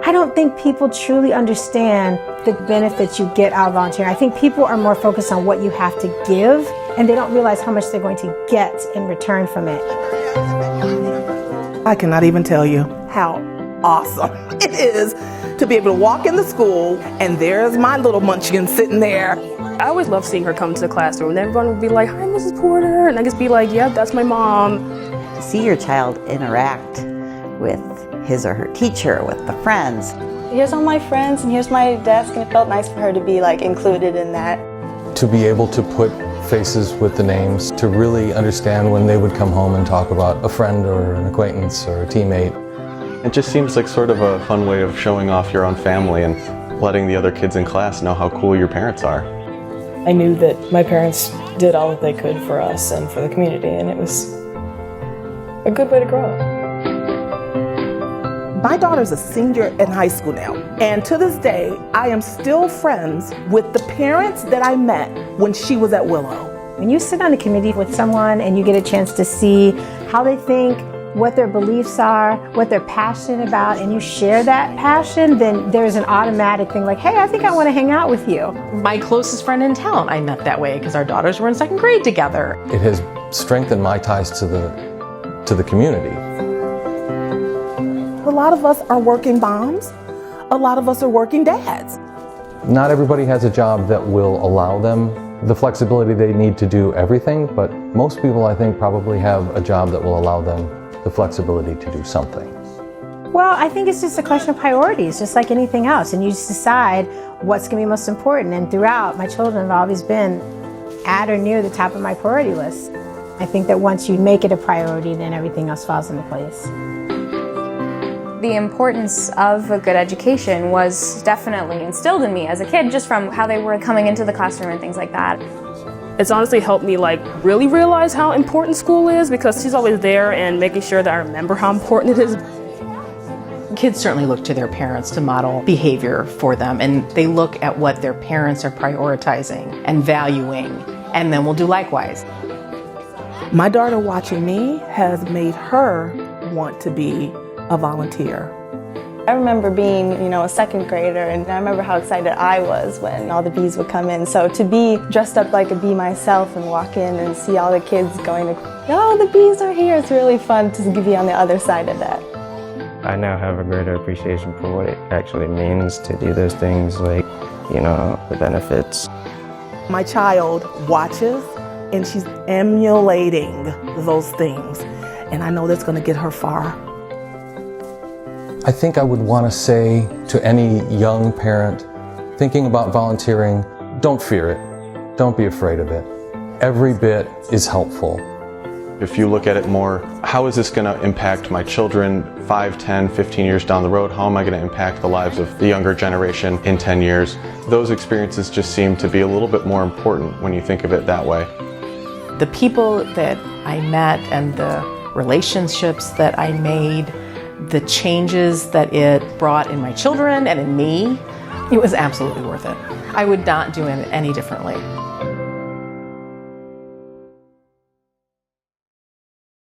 I don't think people truly understand the benefits you get out of volunteering. I think people are more focused on what you have to give, and they don't realize how much they're going to get in return from it. I cannot even tell you how awesome it is to be able to walk in the school and there's my little munchkin sitting there. I always love seeing her come to the classroom and everyone would be like, "Hi, Mrs. Porter," and I just be like, "Yeah, that's my mom." To see your child interact with his or her teacher, with the friends. Here's all my friends and here's my desk, and it felt nice for her to be like included in that. To be able to put faces with the names, to really understand when they would come home and talk about a friend or an acquaintance or a teammate. It just seems like sort of a fun way of showing off your own family and letting the other kids in class know how cool your parents are. I knew that my parents did all that they could for us and for the community, and it was a good way to grow up. My daughter's a senior in high school now, and to this day, I am still friends with the parents that I met when she was at Willow. When you sit on a committee with someone and you get a chance to see how they think, what their beliefs are, what they're passionate about, and you share that passion, then there's an automatic thing like, hey, I think I want to hang out with you. My closest friend in town, I met that way because our daughters were in second grade together. It has strengthened my ties to the community. A lot of us are working moms. A lot of us are working dads. Not everybody has a job that will allow them the flexibility they need to do everything, but most people, I think, probably have a job that will allow them the flexibility to do something. Well, I think it's just a question of priorities, just like anything else, and you just decide what's going to be most important. And throughout, my children have always been at or near the top of my priority list. I think that once you make it a priority, then everything else falls into place. The importance of a good education was definitely instilled in me as a kid, just from how they were coming into the classroom and things like that. It's honestly helped me really realize how important school is, because she's always there and making sure that I remember how important it is. Kids certainly look to their parents to model behavior for them, and they look at what their parents are prioritizing and valuing, and then will do likewise. My daughter watching me has made her want to be a volunteer. I remember being, a second grader, and I remember how excited I was when all the bees would come in. So to be dressed up like a bee myself and walk in and see all the kids going, "Oh, the bees are here," it's really fun to be on the other side of that. I now have a greater appreciation for what it actually means to do those things, the benefits. My child watches and she's emulating those things, and I know that's going to get her far. I think I would want to say to any young parent thinking about volunteering, don't fear it. Don't be afraid of it. Every bit is helpful. If you look at it more, how is this going to impact my children 5, 10, 15 years down the road? How am I going to impact the lives of the younger generation in 10 years? Those experiences just seem to be a little bit more important when you think of it that way. The people that I met and the relationships that I made, the changes that it brought in my children and in me, it was absolutely worth it. I would not do it any differently.